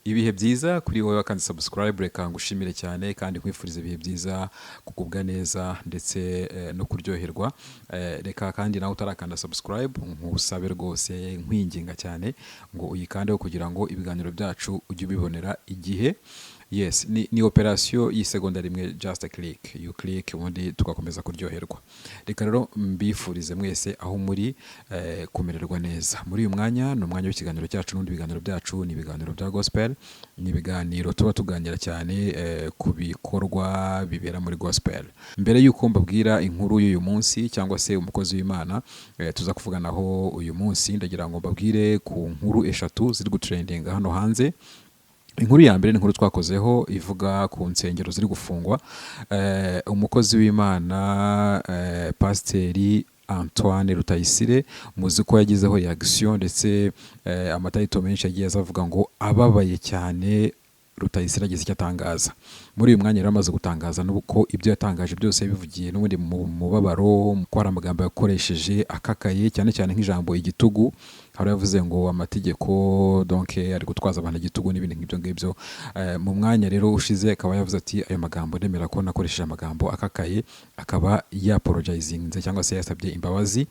ibihe byiza kuri wowe kandi subscribe, reka ngushimire cyane kandi nkwifuriza ibihe byiza, kugubwa neza ndetse no kuryoherwa. Reka kandi nawe utarakanda subscribe nkusabe rwose nkwinginga cyane ngo uyikandeho kugira ngo ibiganiro byacu ujye ubibonera igihe. Yes, ni operation y'isegonda rimwe, just a click, you click ubundi tugakomeza kuryoherwa. Reka rero mbifurize mwese aho muri kumererwa neza. Muri uyu mwanya ni umwanya w'ikiganiro cyacu, n'undi biganiro byacu ni ibiganiro bya gospel, ni ibiganiro tuba tuganira cyane ku bikorwa bibera muri gospel. Mbere y'uko mbabwira inkuru y'uyu munsi cyangwa se umukozi w'Imana tuza kuvuganaho uyu munsi, ndagira ngo mbabwire ku nkuru eshatu ziri gutrendinga hano hanze. Inkuru ya mbere ni inkuru twakozeho ivuga ku nsengero ziri gufungwa. Umukozi w'Imana Pasiteri Antoine Rutayisire, muzi ko yagizeho reaction ndetse amatayito menshi yagiye azavuga ngo ababaye cyane. Rutayisire agize icyo atangaza muri uyu mwanya, rero amaze gutangaza nuko ibyo yatangaje byose bivugiye n'ubundi mu mubabaro, ko hari amagambo yakoresheje akakaye cyane cyane nk'ijambo igitugu. Hari yavuze ngo amategeko donc ari gutwaza abantu igitugu n'ibindi nk'ibyo ngibyo. Mu mwanya rero ushize akaba yavuze ati ayo magambo ndemera ko nakoresheje amagambo akakaye, akaba yapologizinze cyangwa se yasabye imbabazi.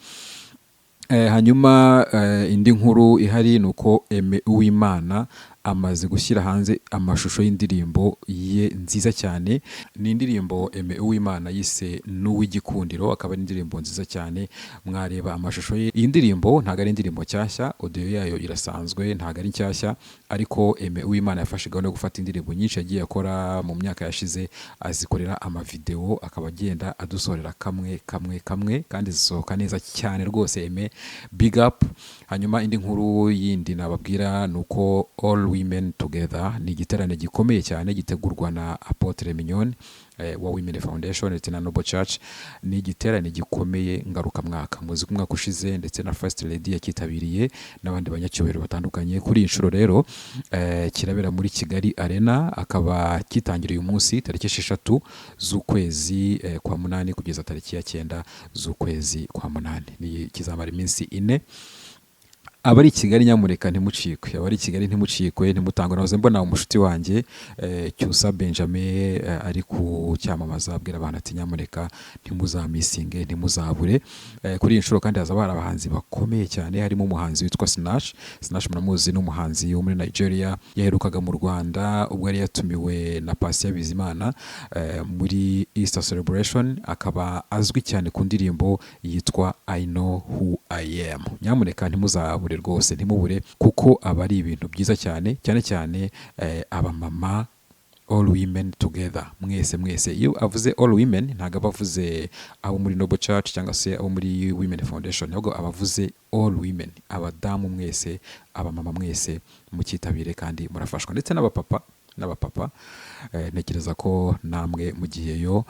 Hanyuma indi nkuru ihari nuko Aime Uwimana amaze gushyira hanze amashusho y'indirimbo ye nziza cyane. Ni indirimbo Aime Uwimana yise N'uw'igikundiro, akaba ari indirimbo nziza cyane. Mwareba amashusho ye. Iyi ndirimbo ntago ari indirimbo cyashya, audio yayo irasanzwe, ntago ari nshyashya, ariko Aime Uwimana yafashe gahunda yo gufata indirimbo nyinshi yagiye akora mu myaka yashize, azikorera amavideo, akaba agenda adusorera kamwe kandi zisohoka neza cyane rwose. Aime, big up. Hanyuma indi nkuru yindi nababwira nuko All Women Together ni igiterane gikomeye cyane gitegurwa na Apotre Mignone wa Women Foundation ndetse na Noble Church. Ni igiterane gikomeye ngaruka mwaka, muzi ko umwaka ushize ndetse na First Lady yakitabiriye n'abandi banyacyubahiro batandukanye. Kuri inshuro rero kirabera muri Kigali Arena, akaba kitangira uyu munsi tariki 6 z'ukwezi kwa munani kugeza tariki ya 9 z'ukwezi kwa munani. Ni kizamara iminsi 4. Abari Kigali nyamureka ntimucikwe, abari Kigali ntimucikwe, ntimutangwe. Nahoze mbona umushuti wanjye Cyusa Benjamin ari ku cyamamaza abwira abantu ati nyamureka ntimuzamisinge, ntimuzabure. Kuri iyi nshuro kandi hazaba hari abahanzi bakomeye cyane, harimo umuhanzi witwa Sinach muramuzi, n'umuhanzi wo muri Nigeria yaherukaga mu Rwanda ubwo yari yatumiwe na Patient Bizimana muri Easter Celebration. Akaba azwi cyane ku ndirimbo yitwa I Know Who I Am. Nyamureka ntimuzabure rwose, ntimubure, kuko aba ari ibintu byiza cyane cyane abamama. All Women Together, mwese. Iyo avuze All Women ntago abavuze abo muri Noble Church cyangwa se abo muri Women Foundation, ahubwo abavuze All Women, abadamu mwese, abamama mwese, mukitabire kandi murafashwa, ndetse n'abapapa. Ntekereza ko namwe mugiyeyo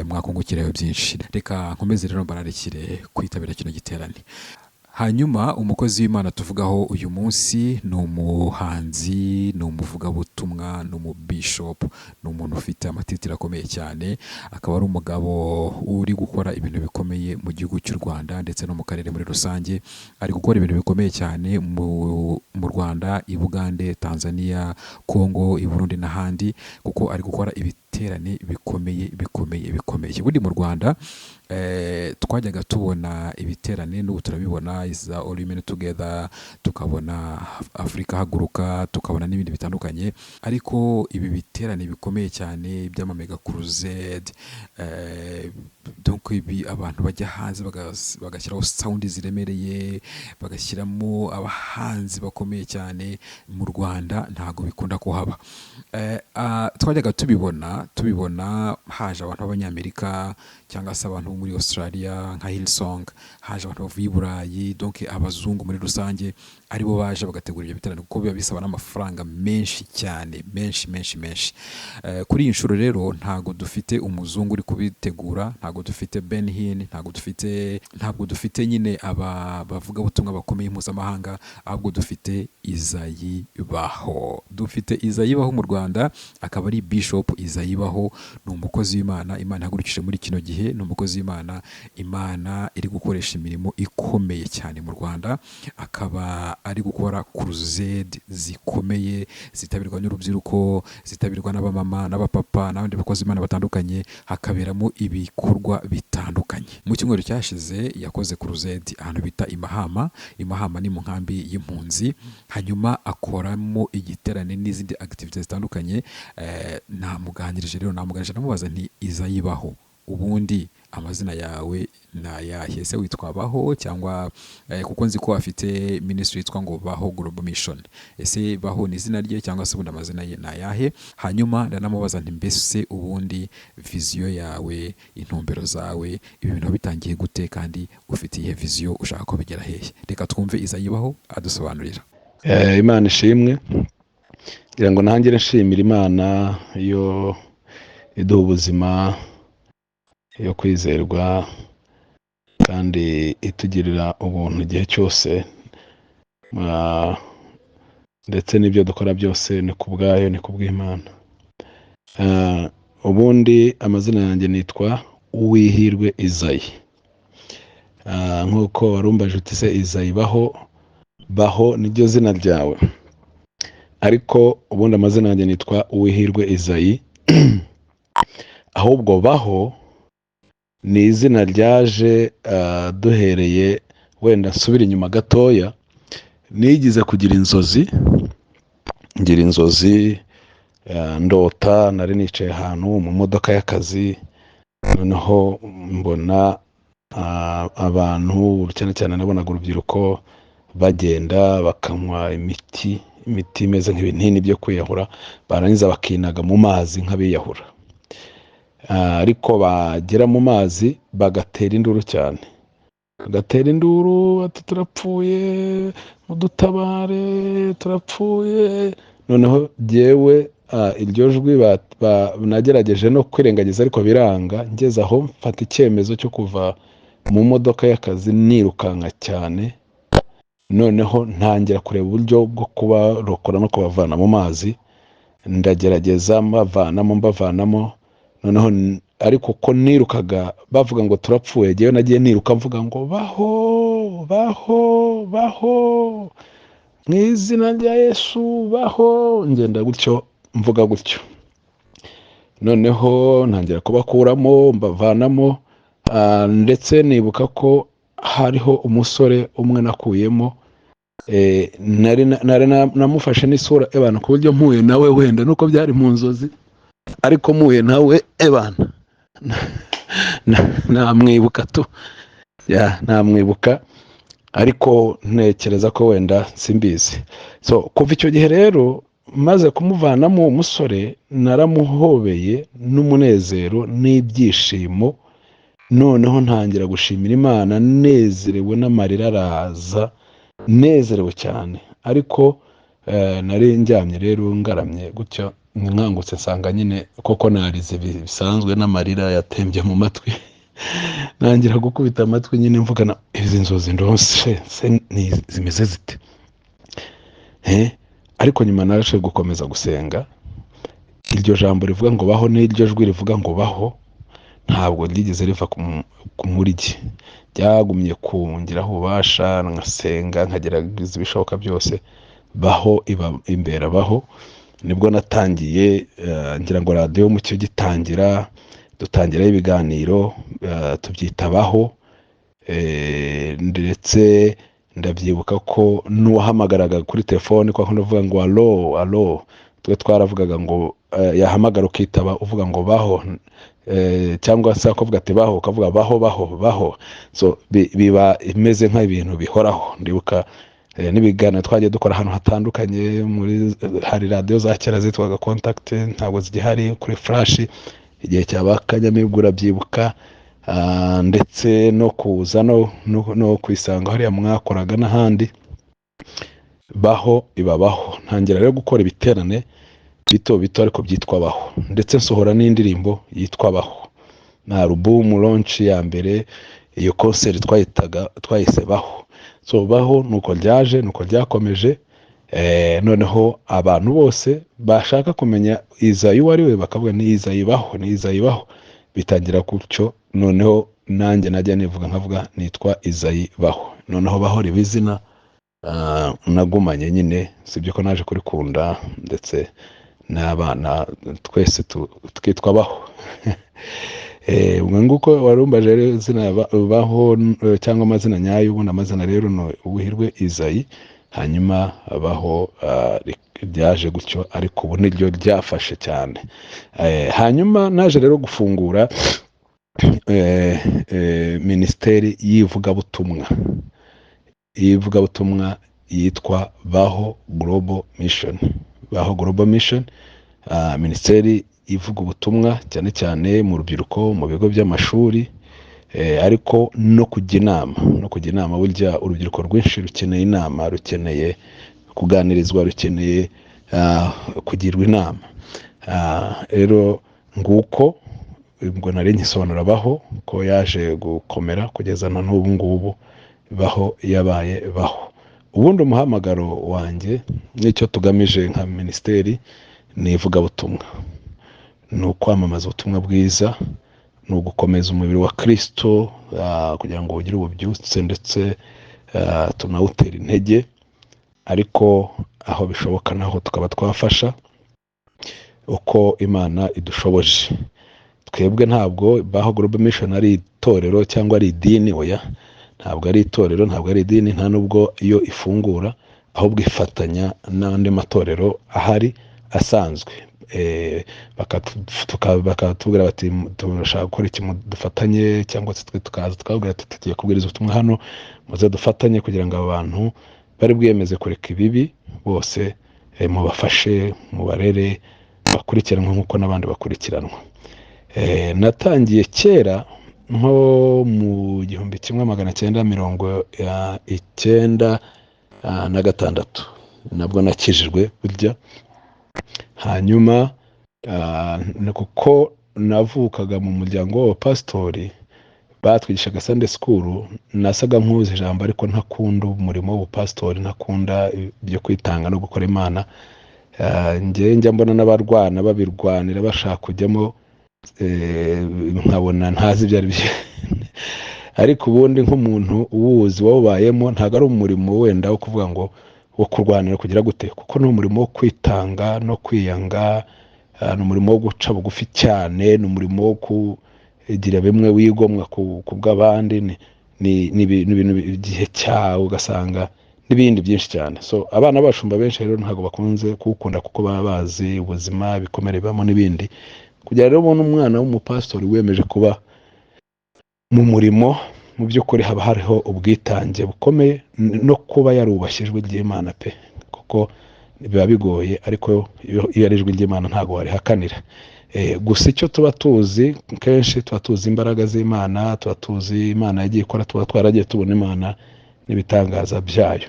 mwakungukirayo byinshi. Reka nkomeze rero mbararikire kwitabira kino giterane. Hanyuma umukozi w'Imana tuvugaho uyu munsi ni umuhanzi, ni umuvugabutumwa, ni umubishop, ni umuntu ufite amatitire akomeye cyane. Akaba ari umugabo uri gukora ibintu bikomeye mu gihugu cy'u Rwanda ndetse no mu karere muri rusange. Ari gukora ibintu bikomeye cyane mu Rwanda, i Bugande, Tanzania, Congo, i Burundi n'ahandi, kuko ari gukora ibiterane bikomeye. Budi mu Rwanda twajyaga tubona ibiterane, n'ubu turabibona, iza All Women Together, tukabona Afrika Haguruka, tukabona n'ibindi bitandukanye. Ariko ibi biterane bikomeye cyane by'amamega crusade, donc ibi abantu bajya hanze bagashyiraho sound ziremereye, bagashyiramo abahanzi bakomeye cyane, mu Rwanda ntago bikunda kuhaba. Twajyaga tubibona haje abantu b'Abanyamerika cyangwa se abantu muri Australia nka Hillsong, haje abantu bavuye i Burayi, donc abazungu muri rusange aribo baje bagategura ibyo biterane, kuko biba bisaba n'amafaranga menshi cyane, menshi. Kuri iyi nshuro rero ntago dufite umuzungu uri kubitegura, ntago dufite Ben Hinn, ntabwo dufite nyine aba bavuga ubutumwa bakomeye mpuzamahanga, ahubwo dufite Izayibaho. Mu Rwanda, akaba ari Bishop Izayibaho. Ni umukozi w'Imana, Imana ihagurukije muri kino gihe. Ni umukozi w'Imana, Imana iri gukoresha imirimo ikomeye cyane mu Rwanda. Akaba ari gukora crusade zikomeye zitabirwa n'urubyiruko, zitabirwa n'abamama n'abapapa n'abandi bakozi Imana batandukanye, hakaberamo ibikorwa bitandukanye. Mu cyumweru cyashize yakoze crusade ahantu bita Imahama. Imahama ni mu nkambi y'impunzi, hanyuma akoramo igiterane n'izindi activities zitandukanye. Namuganirije namubaza nti Izayibaho, ubundi amazina yawe nayahe? Ese witwa Baho cyangwa kuko nzi ko afite ministry yitwa ngo Baho Global Mission, ese Baho ni izina rye cyangwa se ubundi amazina ye nayahe? Hanyuma ndanamubaza nti mbese ubundi vision yawe, intumbero zawe, ibi bintu bitangiye gute kandi ufite ihe vision ushaka ko bigera hehe? Reka twumve Izayibaho adusobanurira. Imana ishimwe, ngira ngo nangire nshimira Imana yo iduha ubuzima, yo kwizerwa kandi itugirira ubuntu igihe cyose, ndetse n'ibyo dukora byose ni kubwayo, ni kubw'Imana. Ubundi amazina yanjye nitwa Uwihirwe Izayi. Nk'uko warumbaje uti se Izayibaho, Baho niryo zina ryawe? Ariko ubundi amazina yanjye nitwa Uwihirwe Izayi. Ahubwo Baho ni izina ryaje duhereye, wenda nsubira inyuma gatoya, nigize kugira inzozi, ngira inzozi ndota, nari nicaye ahantu mu modoka y'akazi, noneho mbona abantu cyane cyane nabonaga urubyiruko bagenda bakanywa imiti imeze nk'ibinini byo kwiyahura, barangiza bakinaga mu mazi nk'abiyahura. Ariko bagera mu mazi bagatera induru cyane, bagatera induru bati turapfuye, mudutabare, turapfuye. Noneho jyewe iryo jwi nagerageje no kwirengagiza ariko biranga, ngeze aho mfata icyemezo cyo kuva mu modoka y'akazi nirukanka cyane. Noneho ntangira kureba uburyo bwo kubarokora no kubavana mu mazi, ndagerageza mbavanamo. Noneho ariko ko nirukaga bavuga ngo turapfuye, jyewe nagiye niruka mvuga ngo Baho, Baho, Baho, mu izina rya Yesu Baho, ngenda gutyo mvuga gutyo. Noneho ntangira kubakuramo mbavanamo, ndetse nibuka ko hariho umusore umwe nakuyemo, nari namufashe n'isura ebana ku buryo mpuye nawe, wenda nuko byari mu nzozi, ariko mpuye nawe ebana namwibuka tu, namwibuka, ariko ntekereza ko wenda simbizi. So kuva icyo gihe rero maze kumuvanamo umusore, naramuhobeye n'umunezero n'ibyishimo. Noneho ntangira gushimira Imana, nezerewe n'amarira araza, nezerewe cyane. Ariko nari njyamye rero ngaramye gutyo, nkangutse nsanga nyine koko narize bisanzwe, n'amarira yatembye mu matwi. Nangira gukubita amatwi nyine mvugana, izi nzozi ndose zimeze zite? Ariko nyuma narashe gukomeza gusenga. Iryo jambo rivuga ngo Baho n'iryo jwi rivuga ngo Baho ntabwo ryigeze riva muri jye, ryagumye kungiraho ububasha, nkasenga nkagerageza ibishoboka byose, Baho imbera Baho. Nibwo natangiye, ngira ngo radiyo mu cyo gitangira, dutangiraho ibiganiro, tubyita Baho. Ndetse ndabyibuka ko n'uwahamagaraga kuri telefone kwa kundi uvuga ngo alo, twe twaravugaga ngo yahamagara ukitaba uvuga ngo Baho, cyangwa se akavuga ati Baho, ukavuga Baho. So biba imeze nk'ibintu bihoraho. Ndibuka n'ibiganiro twagiye dukora ahantu hatandukanye, hari radiyo za kera zitwaga Contact, ntabwo zigihari, kuri Flash igihe cy'abakanyamibwa urabyibuka, ndetse no kuza no kwisanga hariya mwakoraga n'ahandi. Baho iba Baho. Ntangira rero gukora ibiterane bito ariko byitwa Baho, ndetse nsohora n'indirimbo yitwa Baho na album launch ya mbere. Iyo concert twayise Baho. So Baho nuko ryaje, nuko ryakomeje. Noneho abantu bose bashaka kumenya Izayi wari we bakavuga ni Izayibaho, ni Izayibaho, bitangira gutyo. Noneho nanjye najya nivuga nkavuga nitwa Izayibaho. Noneho Baho riba izina nagumanye nyine, sibyo ko naje kurikunda ndetse n'abana twese tukitwabaho. Ubwo nguko warumbaje rero izina baho cyangwa amazina nyayo. Ubundi amazina rero no Ubuhirwe Isayi, hanyuma abaho ryaje gutyo, ariko ubu niryo ryafashe cyane. Hanyuma naje rero gufungura minisiteri y'ivugabutumwa yitwa Baho Global Mission. Baho Global Mission, minisiteri ivuga ubutumwa cyane cyane mu rubyiruko, mu bigo by'amashuri, ariko no kujya inama. Burya urubyiruko rwinshi rukeneye inama, rukeneye kuganirizwa, rukeneye kugirwa inama. Rero nguko ubwo nari nkisobanura Baho ko yaje gukomera kugeza na n'ubu ngubu Baho yabaye Baho. Ubundi umuhamagaro wanjye n'icyo tugamije nka minisiteri ni ivugabutumwa, ni ukwamamaza ubutumwa bwiza, ni ugukomeza umubiri wa Kristo kugira ngo ugire ububyutse ndetse tunawutera intege, ariko aho bishoboka naho tukaba twafasha uko Imana idushoboje. Twebwe ntabwo Baho Global Mission ari itorero cyangwa ari idini, oya, ntabwo ari itorero, ntabwo ari idini, nta nubwo iyo ifungura, ahubwo ifatanya n'andi matorero ahari asanzwe. Bakatubwira bati turashaka gukora iki, dufatanye, cyangwa se tukaza tukabwira ati tugiye kubwiriza ubutumwa hano, muze dufatanye kugira ngo abantu bari bwiyemeze kureka ibibi bose mubafashe, mubarere, bakurikiranwe nk'uko n'abandi bakurikiranwa. Natangiye kera nko mu 1996 nabwo nakijijwe burya. Hanyuma kuko navukaga mu muryango w'abapasitori batwigishaga Sunday school, nasaga nk'uzi ijambo ariko ntakunda umurimo w'ubupasitori, ntakunda ibyo kwitanga no gukora Imana. Njya mbona n'abarwana babirwanira bashaka kujyamo, nkabona ntazi ibyo ari byo. Ariko ubundi nk'umuntu uwuzi wawubayemo, ntabwo ari umurimo wenda wo kuvuga ngo wo kurwanira kugira gute, kuko ni umurimo wo kwitanga no kwiyanga, ni umurimo wo guca bugufi cyane, ni umurimo wo kugira bimwe wigomwa ku bw'abandi, ni ibintu igihe cyawe ugasanga n'ibindi byinshi cyane. So abana bashumba benshi rero ntabwo bakunze kuwukunda kuko baba bazi ubuzima bikomere bibamo n'ibindi. Kugira rero ubona umwana w'umupasitori wiyemeje kuba mu murimo, mu by'ukuri haba hariho ubwitange bukomeye no kuba yarubashyijwe ry'Imana pe, kuko biba bigoye, ariko iyo ari ijwi ry'Imana ntabwo warihakanira. Gusa icyo tuba tuzi kenshi, tuba tuzi imbaraga z'Imana, tuba tuzi Imana yagiye ikora, tuba twaragiye tubona Imana n'ibitangaza byayo.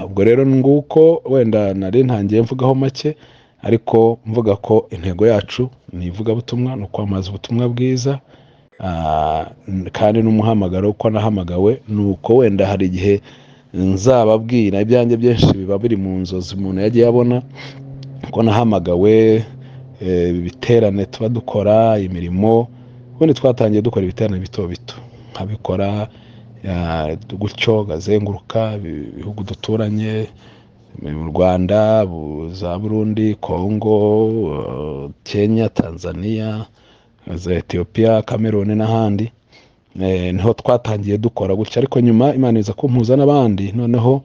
Ubwo rero nguko wenda nari ntangiye mvugaho make, ariko mvuga ko intego yacu ni ivugabutumwa, ni ukwamamaza ubutumwa bwiza, kandi n'umuhamagaro uko nahamagawe ni uko wenda hari igihe nzababwira ibyanjye byinshi biba biri mu nzozi umuntu yagiye abona, ko nahamagawe ibiterane tuba dukora imirimo. Ubundi twatangiye dukora ibiterane bito bito, nkabikora gutyo gazenguruka ibihugu duturanye, mu Rwanda, za Burundi, Kongo, Kenya, Tanzania, za Ethiopia, Cameroon n'ahandi. Niho twatangiye dukora gutya, ariko nyuma Imana iza kumpuza n'abandi, noneho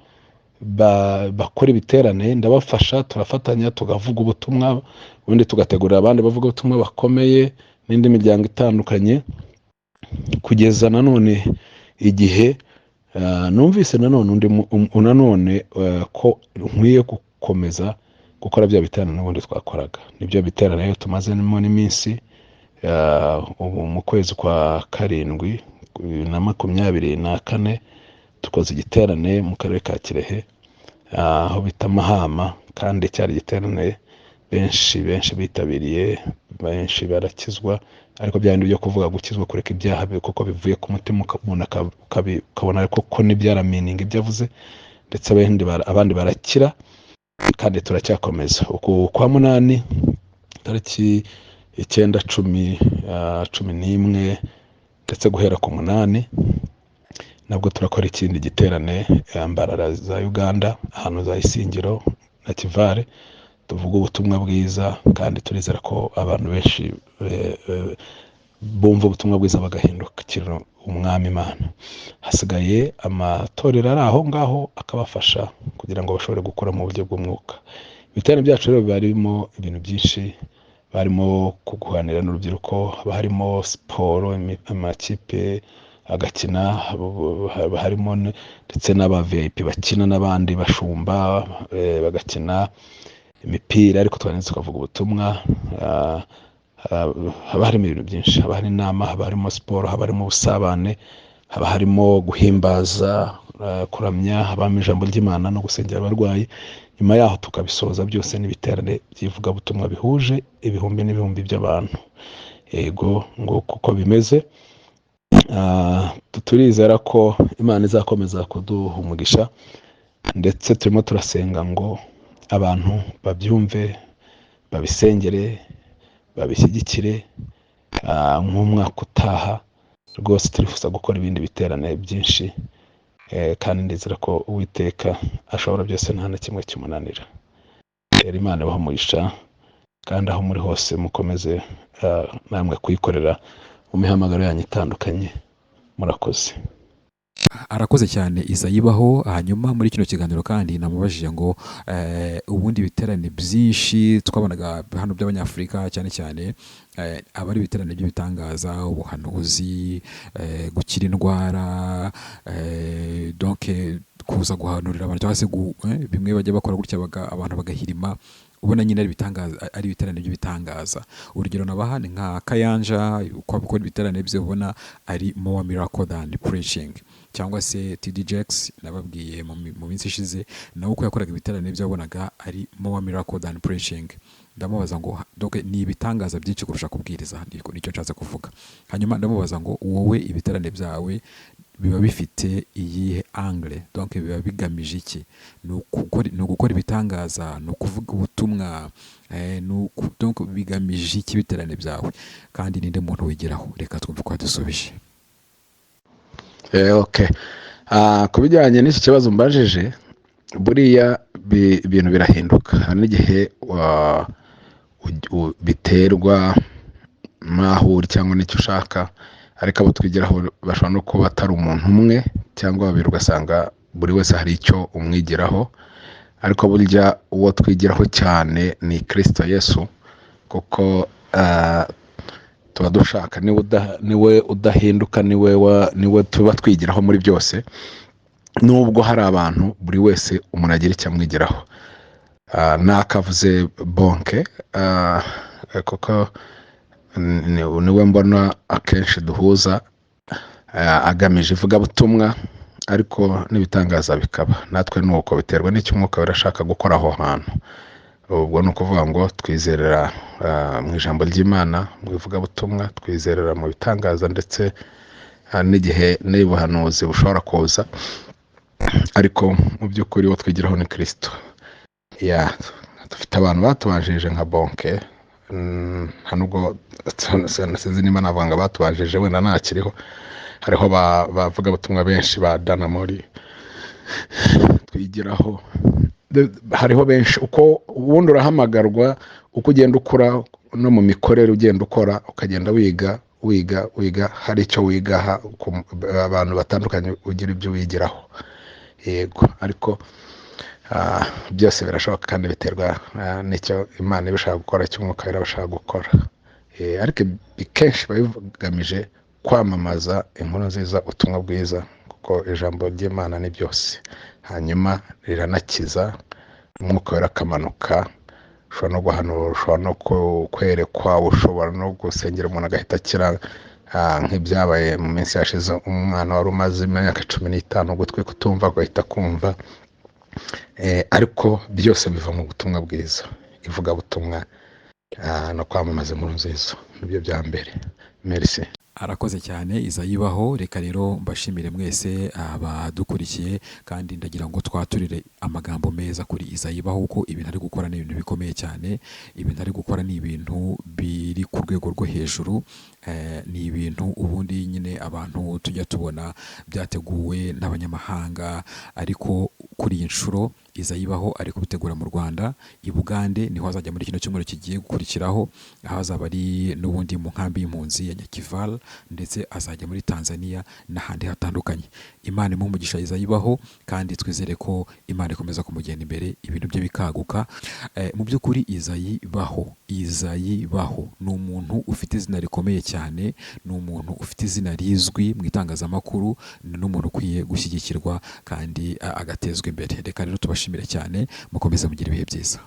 bakora ibiterane, ndabafasha, turafatanya, tugavuga ubutumwa, ubundi tugategurira abandi bavuga ubutumwa bakomeye n'indi miryango itandukanye, kugeza nanone igihe numvise nanone ko nkwiye gukomeza gukora bya biterane n'ubundi twakoraga. Nibyo biterane rero tumazemo n'iminsi, ubu mu kwezi kwa 7 na 24 tukoze igiterane mu karere ka Kirehe, aho bita Mahama, kandi cyari igiterane benshi bitabiriye, benshi barakizwa. Ariko byandi byo kuvuga gukizwa, kureka ibyaha kuko bivuye ku mutima, umuntu akabona ariko ko nibyara meaning ibyo avuze, ndetse abandi barakira, kandi turacyakomeza. Kwa 8 tariki 9, 10, 11 ndetse guhera ku 8 nabwo turakora ikindi giterane Mbarara za Uganda, ahantu za Isingiro na Kivale, tuvuga ubutumwa bwiza kandi turizera ko abantu benshi bumva ubutumwa bwiza bagahindukira umwami Imana. Hasigaye amatorero ari aho ngaho akabafasha kugira ngo bashobore gukora mu buryo bw'umwuka. Ibiterane byacu rero barimo ibintu byinshi, barimo kuguhanira n'urubyiruko, haba harimo siporo, amakipe agakina, harimo ndetse n'aba VIP bakina n'abandi bashumba bagakina imipira, ariko twanitse tukavuga ubutumwa. Haba harimo ibintu byinshi, haba hari inama, haba harimo siporo, haba harimo ubusabane, haba harimo guhimbaza, kuramya, habamo ijambo ry'Imana no gusengera abarwayi. Nyuma yaho tukabisoza byose n'ibiterane by'ivugabutumwa bihuje ibihumbi n'ibihumbi by'abantu. Yego ngo kuko bimeze. Turizera ko Imana izakomeza kuduha umugisha, ndetse turimo turasenga ngo abantu babyumve, babisengere, babishyigikire. Nk'umwaka utaha rwose turifuza gukora ibindi biterane byinshi, kandi ndizera ko Uwiteka ashobora byose, nta na kimwe kimunanira. Rero Imana ibahe umugisha, kandi aho muri hose mukomeze namwe kuyikorera mu mihamagaro yanyu itandukanye. Murakoze. Arakoze cyane Izayibaho. Hanyuma muri kino kiganiro kandi namubajije ngo ubundi biterane byinshi twabonaga hano by'Abanyafurika cyane cyane abari biterane by'ibitangaza, ubuhanuzi, gukira indwara, donc kuza guhanurira abantu cyangwa se bimwe bajya bakora gutya abantu bagahirima, ubona nyine ari ibiterane by'ibitangaza. Urugero nabaha ni nka Kayanja, uko abikora ibiterane bye ubona ari more miracle than preaching, cyangwa se TD Jakes nababwiye mu minsi ishize, nawe uko yakoraga ibiterane bye wabonaga ari more miracle than preaching. Ndamubaza ngo donc ni ibitangaza byinshi kurusha kubwiriza, nicyo nshatse kuvuga. Hanyuma ndamubaza ngo wowe ibiterane byawe biba bifite iyihe angle, donc biba bigamije iki? Ni ugukora ibitangaza, ni ukuvuga ubutumwa, donc bigamije iki ibiterane byawe, kandi ninde muntu wigiraho? Reka twumve ko dusubije. Okay. Ku bijyanye n'iki kibazo mbajije, buriya ibintu birahinduka. Hari n'igihe biterwa n'aho uri cyangwa n'icyo ushaka, ariko abo twigiraho bashobora no kuba atari umuntu umwe cyangwa babiri, ugasanga buri wese hari icyo umwigiraho. Ariko burya uwo twigiraho cyane ni Kristo Yesu, kuko tuba dushaka niwe udahinduka, niwe tuba twigiraho muri byose. Nubwo hari abantu buri wese umuntu agira icyo amwigiraho. Nakavuze Bonke, kuko niwe mbona akenshi duhuza, agamije ivugabutumwa ariko n'ibitangaza bikaba. Natwe nuko biterwa n'icyo umwuka urashaka gukora aho hantu. Ubwo ni ukuvuga ngo twizerera mu ijambo ry'Imana, mu ivugabutumwa, twizerera mu bitangaza, ndetse n'igihe n'ubuhanuzi bushobora kuza, ariko mu by'ukuri uwo twigiraho ni Kristo. Dufite abantu batubanjirije nka Bonke, nubwo sinzi niba navuga ngo batubanjirije, wenda ntakiriho. Hariho bavuga ubutumwa benshi ba Danamori twigiraho. Hariho benshi. Uko ubundi urahamagarwa, uko ugenda ukura no mu mikorere ugenda ukora, ukagenda wiga, hari icyo wigaha abantu batandukanye, ugira ibyo wigiraho. Yego, ariko byose birashoboka kandi biterwa n'icyo Imana ibashaka gukora, icyo umwuka irabashaka gukora. Ariko kenshi bigamije kwamamaza inkuru nziza, ubutumwa bwiza, kuko ijambo ry'Imana ni byose. Hanyuma riranakiza, umwuka wera akamanuka, ushobora no guhanura, ushobora no kwerekwa, ushobora no gusengera umuntu agahita akira, nk'ibyabaye mu minsi yashize. Umwana wari umaze imyaka 15 ugutwi kutumva agahita kumva. Ariko byose biva mu butumwa bwiza, ivugabutumwa no kwamamaza inkuru nziza, nibyo bya mbere. Merci. arakoze cyane Izayibaho. Reka rero mbashimire mwese abadukurikiye, kandi ndagira ngo twaturire amagambo meza kuri Izayibaho, kuko ibintu ari gukora ni ibintu bikomeye cyane. Ibintu ari gukora ni ibintu biri ku rwego rwo hejuru. Ni ibintu ubundi nyine abantu tujya tubona byateguwe n'abanyamahanga, ariko kuri iyi nshuro Izayibaho ari kubitegura mu Rwanda. I Bugande niho azajya muri kino cyumweru kigiye gukurikiraho, aho azaba ari n'ubundi mu nkambi y'impunzi ya Nyakival, ndetse azajya muri Tanzania n'ahandi hatandukanye. Imana imuhe umugisha Izayibaho, kandi twizere ko Imana ikomeza kumugenda imbere, ibintu bye bikaguka. Mu by'ukuri Izayibaho ni umuntu ufite izina rikomeye cyane, ni umuntu ufite izina rizwi mu itangazamakuru, ni n'umuntu ukwiye gushyigikirwa kandi agatezwa imbere. Reka rero tubashimire cyane, mukomeze mugire ibihe byiza.